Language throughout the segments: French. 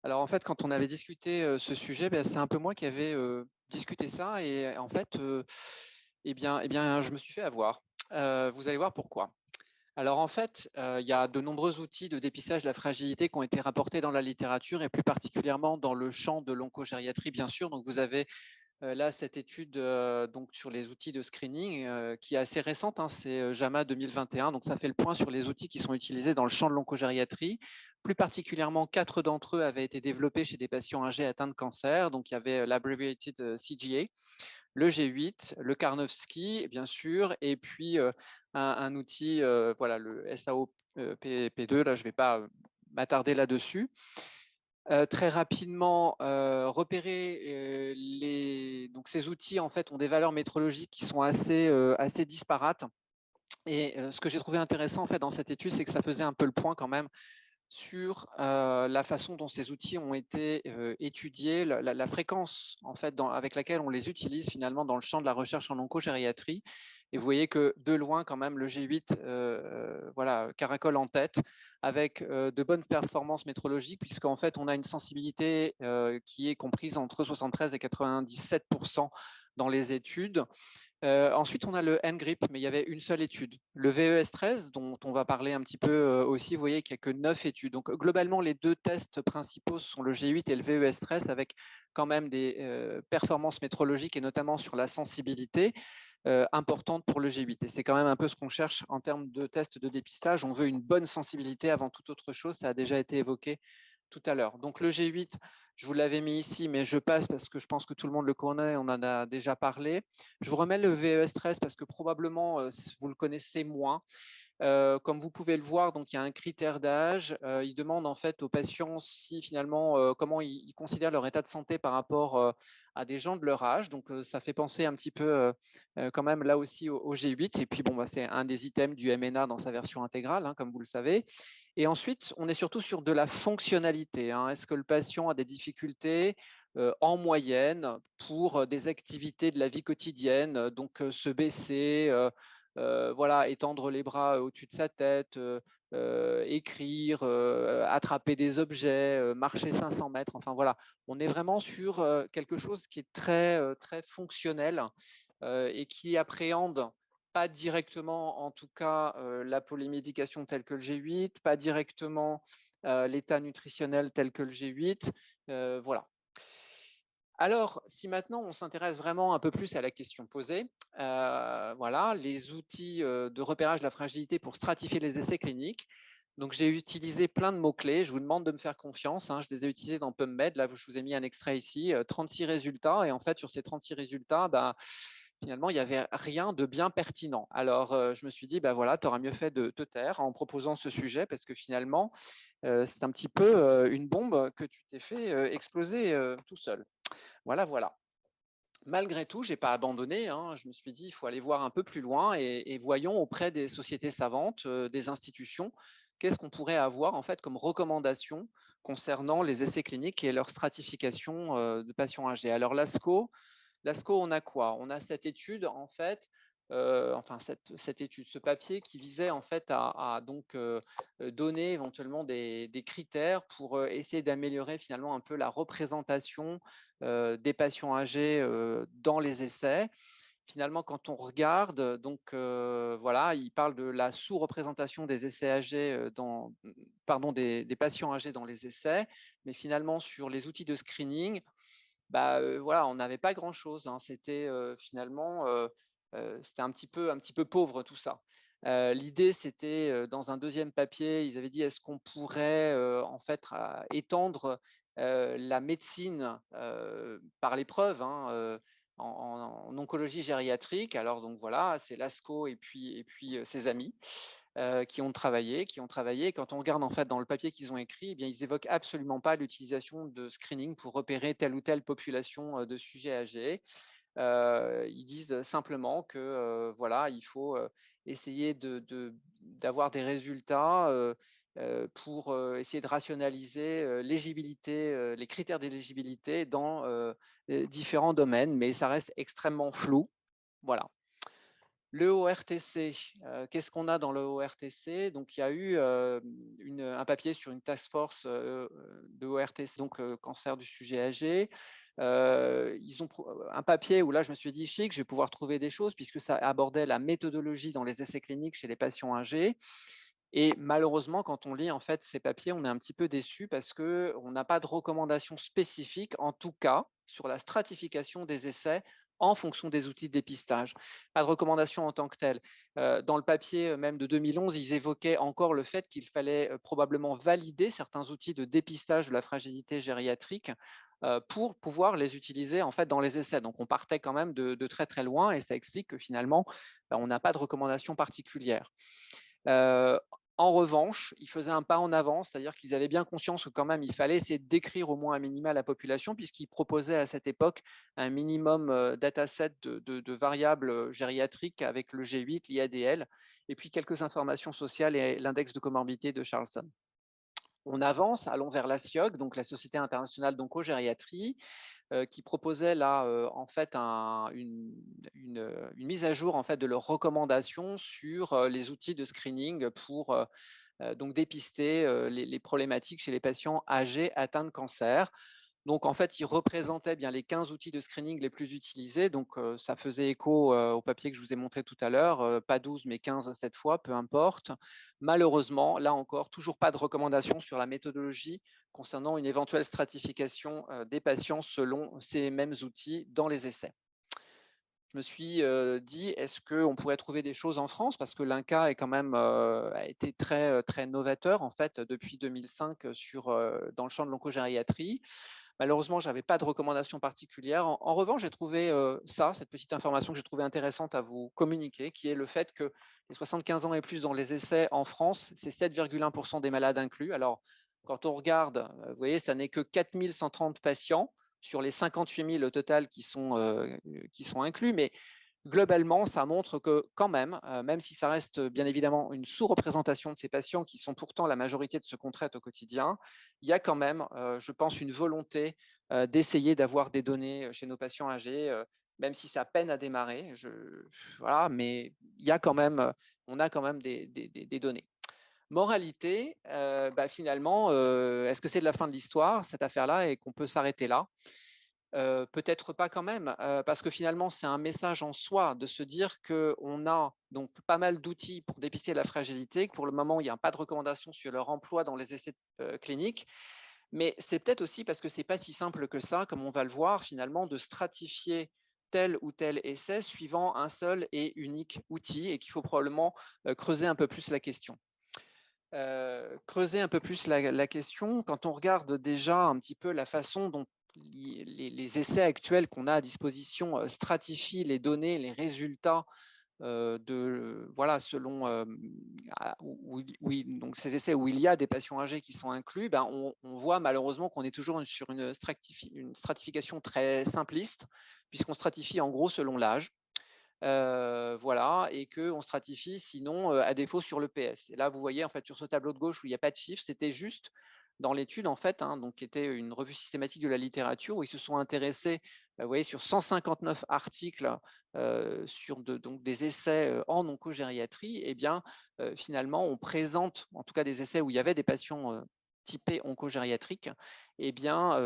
Alors en fait, quand on avait discuté, ce sujet, c'est un peu moi qui avais, discuté ça et en fait, je me suis fait avoir. Vous allez voir pourquoi. Alors en fait, il y a de nombreux outils de dépistage de la fragilité qui ont été rapportés dans la littérature et plus particulièrement dans le champ de l'oncogériatrie, bien sûr. Donc vous avez, là cette étude, donc sur les outils de screening, qui est assez récente, hein, c'est, JAMA 2021. Donc ça fait le point sur les outils qui sont utilisés dans le champ de l'oncogériatrie. Plus particulièrement, 4 d'entre eux avaient été développés chez des patients âgés atteints de cancer. Donc il y avait l'abbreviated, CGA, le G8, le Karnofsky, bien sûr, et puis, un outil, voilà, le SAOP2. Là, je ne vais pas, m'attarder là-dessus. Très rapidement, repérer, donc ces outils en fait ont des valeurs métrologiques qui sont assez disparates et ce que j'ai trouvé intéressant en fait dans cette étude, c'est que ça faisait un peu le point quand même sur, la façon dont ces outils ont été, étudiés, la fréquence en fait avec laquelle on les utilise finalement dans le champ de la recherche en oncogériatrie. Et vous voyez que de loin quand même le G8, voilà, caracole en tête avec, de bonnes performances métrologiques, puisqu'en fait on a une sensibilité, qui est comprise entre 73 et 97 dans les études. Ensuite, on a le NGRIP, mais il y avait une seule étude. Le VES13, dont on va parler un petit peu, aussi, vous voyez qu'il n'y a que 9 études. Donc, globalement, les deux tests principaux sont le G8 et le VES13, avec quand même des performances métrologiques et notamment sur la sensibilité importante pour le G8. Et c'est quand même un peu ce qu'on cherche en termes de tests de dépistage. On veut une bonne sensibilité avant toute autre chose. Ça a déjà été évoqué tout à l'heure. Donc, le G8, je vous l'avais mis ici, mais je passe parce que je pense que tout le monde le connaît, on en a déjà parlé. Je vous remets le VES13 parce que probablement vous le connaissez moins. Comme vous pouvez le voir, donc il y a un critère d'âge. Il demande en fait aux patients si finalement comment ils considèrent leur état de santé par rapport à des gens de leur âge. Donc ça fait penser un petit peu quand même là aussi au G8. Et puis bon, c'est un des items du MNA dans sa version intégrale, hein, comme vous le savez. Et ensuite, on est surtout sur de la fonctionnalité, hein. Est-ce que le patient a des difficultés en moyenne pour des activités de la vie quotidienne, donc se baisser, voilà, étendre les bras au-dessus de sa tête, écrire, attraper des objets, marcher 500 mètres. Enfin voilà, on est vraiment sur quelque chose qui est très, très fonctionnel et qui appréhende pas directement, en tout cas, la polymédication telle que le G8, pas directement l'état nutritionnel tel que le G8. Voilà. Alors, si maintenant on s'intéresse vraiment un peu plus à la question posée, voilà, les outils de repérage de la fragilité pour stratifier les essais cliniques. Donc, j'ai utilisé plein de mots-clés. Je vous demande de me faire confiance, hein. Je les ai utilisés dans PubMed. Là, je vous ai mis un extrait ici, 36 résultats. Et en fait, sur ces 36 résultats, finalement, il n'y avait rien de bien pertinent. Alors, je me suis dit, voilà, tu auras mieux fait de te taire en proposant ce sujet parce que finalement, c'est un petit peu une bombe que tu t'es fait exploser tout seul. Voilà, voilà. Malgré tout, je n'ai pas abandonné, hein. Je me suis dit, il faut aller voir un peu plus loin et voyons auprès des sociétés savantes, des institutions, qu'est-ce qu'on pourrait avoir en fait comme recommandation concernant les essais cliniques et leur stratification de patients âgés. Alors l'ASCO, on a quoi? On a cette étude en fait, enfin cette étude, ce papier qui visait en fait à donc donner éventuellement des critères pour essayer d'améliorer finalement un peu la représentation des patients âgés dans les essais. Finalement, quand on regarde, donc voilà, il parle de la sous-représentation des essais âgés pardon, des patients âgés dans les essais, mais finalement sur les outils de screening, voilà, on n'avait pas grand-chose, hein. C'était finalement, c'était un petit peu pauvre tout ça. L'idée, c'était dans un deuxième papier, ils avaient dit: «Est-ce qu'on pourrait, en fait, étendre, la médecine, par l'épreuve, hein, en oncologie gériatrique?» Alors donc voilà, c'est Lascaux et puis ses amis qui ont travaillé. Quand on regarde en fait dans le papier qu'ils ont écrit, eh bien, ils évoquent absolument pas l'utilisation de screening pour repérer telle ou telle population de sujets âgés. Ils disent simplement que voilà, il faut essayer d'avoir des résultats pour essayer de rationaliser l'éligibilité, les critères d'éligibilité dans différents domaines, mais ça reste extrêmement flou. Voilà. Le ORTC, qu'est-ce qu'on a dans le ORTC? Donc il y a eu, un papier sur une task force, de ORTC, donc cancer du sujet âgé. Ils ont un papier où là, je me suis dit: «Chic, je vais pouvoir trouver des choses», puisque ça abordait la méthodologie dans les essais cliniques chez les patients âgés. Et malheureusement, quand on lit en fait ces papiers, on est un petit peu déçu parce qu'on n'a pas de recommandations spécifiques, en tout cas sur la stratification des essais en fonction des outils de dépistage. Pas de recommandation en tant que telle. Dans le papier même de 2011, ils évoquaient encore le fait qu'il fallait probablement valider certains outils de dépistage de la fragilité gériatrique pour pouvoir les utiliser en fait dans les essais. Donc on partait quand même de très très loin et ça explique que finalement, on n'a pas de recommandation particulière. Heu, En revanche, ils faisaient un pas en avant, c'est-à-dire qu'ils avaient bien conscience que quand même il fallait essayer de décrire au moins un minima la population, puisqu'ils proposaient à cette époque un minimum, dataset de variables, gériatriques avec le G8, l'IADL et puis quelques informations sociales et l'index de comorbidité de Charlson. On avance, allons vers la SIOG, donc la Société internationale d'oncogériatrie, qui proposait là, en fait une mise à jour en fait de leurs recommandations sur, les outils de screening pour, donc dépister, les problématiques chez les patients âgés atteints de cancer. Donc en fait, ils représentaient bien les 15 outils de screening les plus utilisés, donc ça faisait écho, au papier que je vous ai montré tout à l'heure, pas 12 mais 15 cette fois, peu importe. Malheureusement, là encore, toujours pas de recommandation sur la méthodologie concernant une éventuelle stratification, des patients selon ces mêmes outils dans les essais. Je me suis, dit: «Est-ce qu'on pourrait trouver des choses en France?» parce que l'INCa est quand même, a été très, très novateur en fait depuis 2005, dans le champ de l'oncogériatrie. Malheureusement, je n'avais pas de recommandation particulière. En revanche, j'ai trouvé, cette petite information que j'ai trouvée intéressante à vous communiquer, qui est le fait que les 75 ans et plus dans les essais en France, c'est 7,1 des malades inclus. Alors, quand on regarde, vous voyez, ça n'est que 4 130 patients sur les 58 000 au total qui sont inclus, mais globalement, ça montre que quand même, même si ça reste bien évidemment une sous-représentation de ces patients qui sont pourtant la majorité de ceux qu'on traite au quotidien, il y a quand même, je pense, une volonté d'essayer d'avoir des données chez nos patients âgés, même si ça peine à démarrer. Voilà, mais il y a quand même, on a quand même des données. Moralité, finalement, est-ce que c'est de la fin de l'histoire, cette affaire-là, et qu'on peut s'arrêter là? Peut-être pas quand même, parce que finalement, c'est un message en soi de se dire qu'on a donc pas mal d'outils pour dépister la fragilité, que pour le moment, il y a pas de recommandation sur leur emploi dans les essais, cliniques. Mais c'est peut-être aussi parce que c'est pas si simple que ça, comme on va le voir finalement, de stratifier tel ou tel essai suivant un seul et unique outil et qu'il faut probablement, creuser un peu plus la question. Creuser un peu plus la question, quand on regarde déjà un petit peu la façon dont les essais actuels qu'on a à disposition, stratifient les données, les résultats, voilà, selon, donc ces essais où il y a des patients âgés qui sont inclus, ben, on voit malheureusement qu'on est toujours sur une stratification très simpliste, puisqu'on stratifie en gros selon l'âge. Voilà, et qu'on stratifie sinon, à défaut sur le PS. Et là, vous voyez, en fait, sur ce tableau de gauche où il n'y a pas de chiffres, c'était juste dans l'étude, en fait, hein, donc qui était une revue systématique de la littérature, où ils se sont intéressés, vous voyez, sur 159 articles, donc des essais, en oncogériatrie. Et bien, finalement, on présente, en tout cas des essais où il y avait des patients, typés oncogériatriques. Et bien,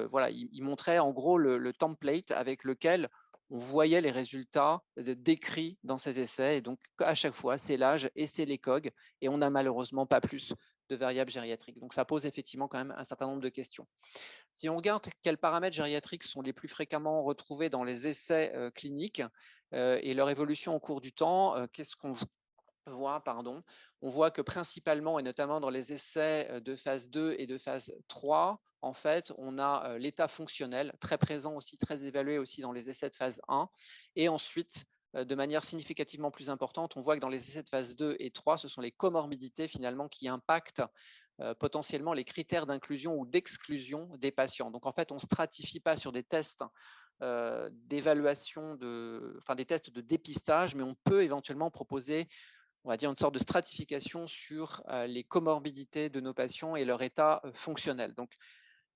voilà, ils montraient en gros le template avec lequel on voyait les résultats décrits dans ces essais. Et donc, à chaque fois, c'est l'âge et c'est les COG. Et on n'a malheureusement pas plus de variables gériatriques. Donc, ça pose effectivement quand même un certain nombre de questions. Si on regarde quels paramètres gériatriques sont les plus fréquemment retrouvés dans les essais cliniques et leur évolution au cours du temps, qu'est-ce qu'on voit, pardon, on voit que principalement, et notamment dans les essais de phase 2 et de phase 3, en fait, on a l'état fonctionnel, très présent aussi, très évalué aussi dans les essais de phase 1. Et ensuite, de manière significativement plus importante, on voit que dans les essais de phase 2 et 3, ce sont les comorbidités finalement qui impactent potentiellement les critères d'inclusion ou d'exclusion des patients. Donc en fait, on ne stratifie pas sur des tests d'évaluation, enfin des tests de dépistage, mais on peut éventuellement proposer, on va dire, une sorte de stratification sur les comorbidités de nos patients et leur état fonctionnel. Donc,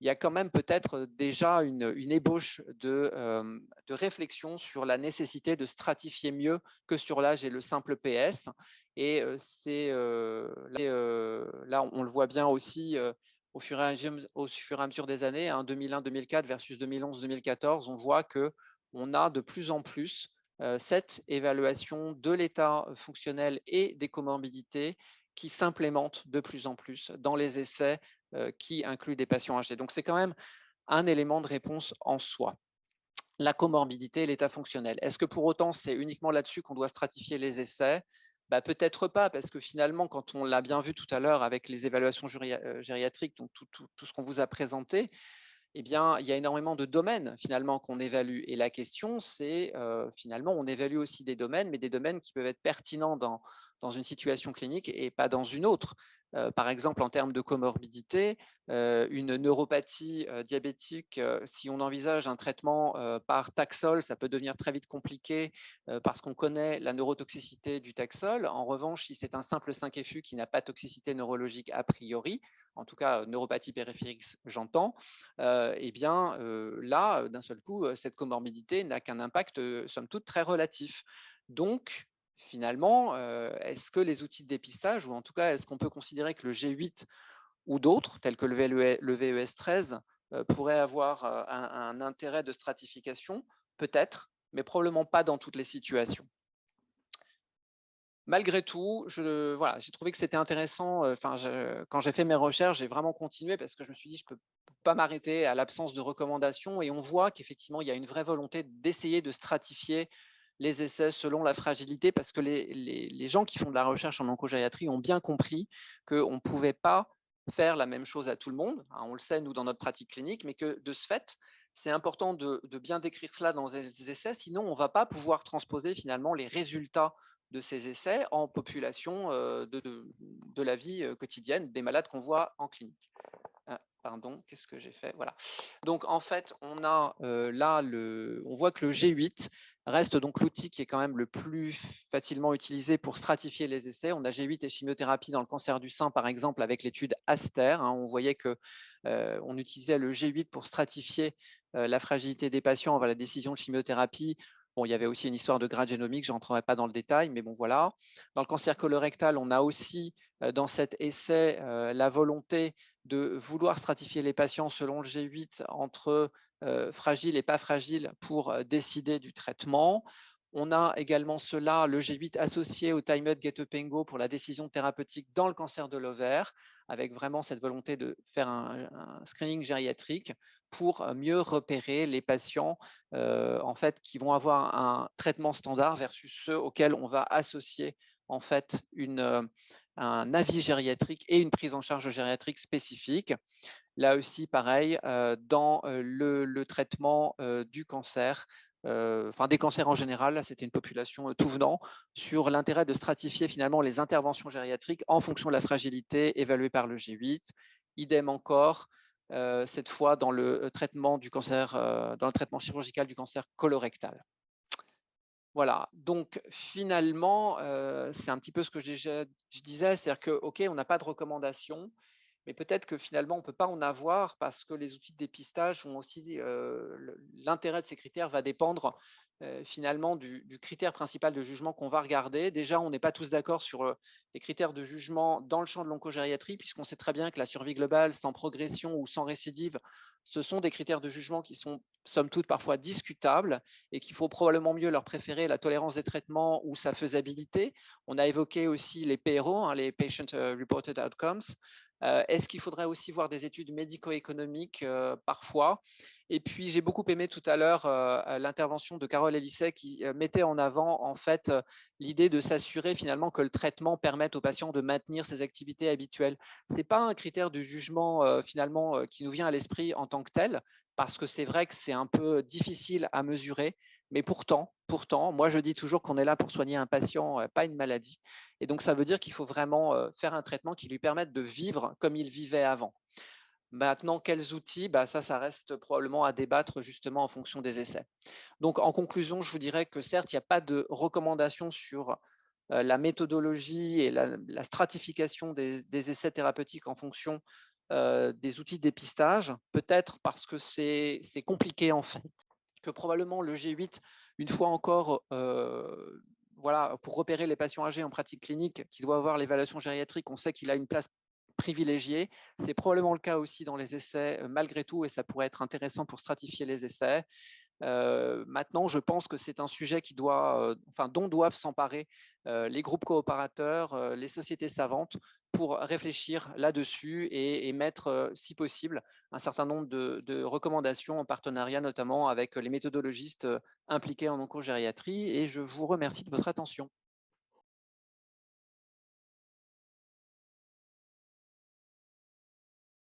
il y a quand même peut-être déjà une ébauche de réflexion sur la nécessité de stratifier mieux que sur l'âge et le simple PS. Et là, on le voit bien aussi au fur et à mesure des années, hein, 2001-2004 versus 2011-2014, on voit que on a de plus en plus cette évaluation de l'état fonctionnel et des comorbidités qui s'implémentent de plus en plus dans les essais qui incluent des patients âgés. Donc c'est quand même un élément de réponse en soi. La comorbidité et l'état fonctionnel. Est-ce que pour autant c'est uniquement là-dessus qu'on doit stratifier les essais? Bah, peut-être pas, parce que finalement, quand on l'a bien vu tout à l'heure avec les évaluations gériatriques, donc tout ce qu'on vous a présenté, eh bien, il y a énormément de domaines finalement qu'on évalue. Et la question, c'est finalement, on évalue aussi des domaines, mais des domaines qui peuvent être pertinents dans une situation clinique et pas dans une autre. Par exemple, en termes de comorbidité, une neuropathie diabétique, si on envisage un traitement par Taxol, ça peut devenir très vite compliqué parce qu'on connaît la neurotoxicité du Taxol. En revanche, si c'est un simple 5FU qui n'a pas de toxicité neurologique a priori, en tout cas neuropathie périphérique, j'entends, eh bien là, d'un seul coup, cette comorbidité n'a qu'un impact, somme toute, très relatif. Donc, finalement, est-ce que les outils de dépistage, ou en tout cas, est-ce qu'on peut considérer que le G8 ou d'autres, tels que le VES13, pourraient avoir un intérêt de stratification? Peut-être, mais probablement pas dans toutes les situations. Malgré tout, voilà, j'ai trouvé que c'était intéressant. Enfin, quand j'ai fait mes recherches, j'ai vraiment continué parce que je me suis dit: «Je peux pas m'arrêter à l'absence de recommandations», et on voit qu'effectivement, il y a une vraie volonté d'essayer de stratifier les essais selon la fragilité, parce que les gens qui font de la recherche en oncogériatrie ont bien compris qu'on ne pouvait pas faire la même chose à tout le monde, hein. On le sait, nous, dans notre pratique clinique, mais que de ce fait, c'est important de bien décrire cela dans les essais, sinon on ne va pas pouvoir transposer finalement les résultats de ces essais en population de la vie quotidienne des malades qu'on voit en clinique. Ah, pardon, qu'est-ce que j'ai fait? Voilà. Donc en fait, on a là, on voit que le G8 reste donc l'outil qui est quand même le plus facilement utilisé pour stratifier les essais. On a G8 et chimiothérapie dans le cancer du sein, par exemple, avec l'étude Aster, hein. On voyait que on utilisait le G8 pour stratifier la fragilité des patients avant la décision de chimiothérapie. Bon, il y avait aussi une histoire de grade génomique, je n'entrerai pas dans le détail, mais bon, voilà. Dans le cancer colorectal, on a aussi, dans cet essai, la volonté de vouloir stratifier les patients selon le G8 entre fragiles et pas fragiles pour décider du traitement. On a également cela, le G8 associé au Time Get a Pengo pour la décision thérapeutique dans le cancer de l'ovaire, avec vraiment cette volonté de faire un screening gériatrique pour mieux repérer les patients en fait, qui vont avoir un traitement standard versus ceux auxquels on va associer en fait un avis gériatrique et une prise en charge gériatrique spécifique. Là aussi, pareil, dans le traitement du cancer, enfin des cancers en général, là c'était une population tout venant, sur l'intérêt de stratifier finalement les interventions gériatriques en fonction de la fragilité évaluée par le G8. Idem encore, cette fois dans le traitement du cancer, dans le traitement chirurgical du cancer colorectal. Voilà, donc finalement, c'est un petit peu ce que je disais, c'est-à-dire que, OK, on n'a pas de recommandations, mais peut-être que finalement on ne peut pas en avoir parce que les outils de dépistage ont aussi, l'intérêt de ces critères va dépendre, finalement du critère principal de jugement qu'on va regarder. Déjà, on n'est pas tous d'accord sur, les critères de jugement dans le champ de l'oncogériatrie, puisqu'on sait très bien que la survie globale sans progression ou sans récidive, ce sont des critères de jugement qui sont somme toute parfois discutables et qu'il faut probablement mieux leur préférer la tolérance des traitements ou sa faisabilité. On a évoqué aussi les PRO, hein, les Patient Reported Outcomes. Est-ce qu'il faudrait aussi voir des études médico-économiques parfois? Et puis, j'ai beaucoup aimé tout à l'heure l'intervention de Carole Elisset qui mettait en avant en fait l'idée de s'assurer finalement que le traitement permette aux patients de maintenir ses activités habituelles. Ce n'est pas un critère de jugement finalement qui nous vient à l'esprit en tant que tel, parce que c'est vrai que c'est un peu difficile à mesurer, mais pourtant, moi je dis toujours qu'on est là pour soigner un patient, pas une maladie. Et donc ça veut dire qu'il faut vraiment faire un traitement qui lui permette de vivre comme il vivait avant. Maintenant, quels outils? Bah, ça reste probablement à débattre justement en fonction des essais. Donc en conclusion, je vous dirais que certes, il n'y a pas de recommandation sur la méthodologie et la stratification des essais thérapeutiques en fonction des outils de dépistage, peut-être parce que c'est compliqué en fait, que probablement le G8, une fois encore, voilà, pour repérer les patients âgés en pratique clinique qui doit avoir l'évaluation gériatrique, on sait qu'il a une place privilégiée. C'est probablement le cas aussi dans les essais, malgré tout, et ça pourrait être intéressant pour stratifier les essais. Maintenant, je pense que c'est un sujet qui doit, enfin, dont doivent s'emparer les groupes coopérateurs, les sociétés savantes pour réfléchir là-dessus et mettre, si possible, un certain nombre de recommandations en partenariat, notamment avec les méthodologistes impliqués en oncogériatrie. Et je vous remercie de votre attention.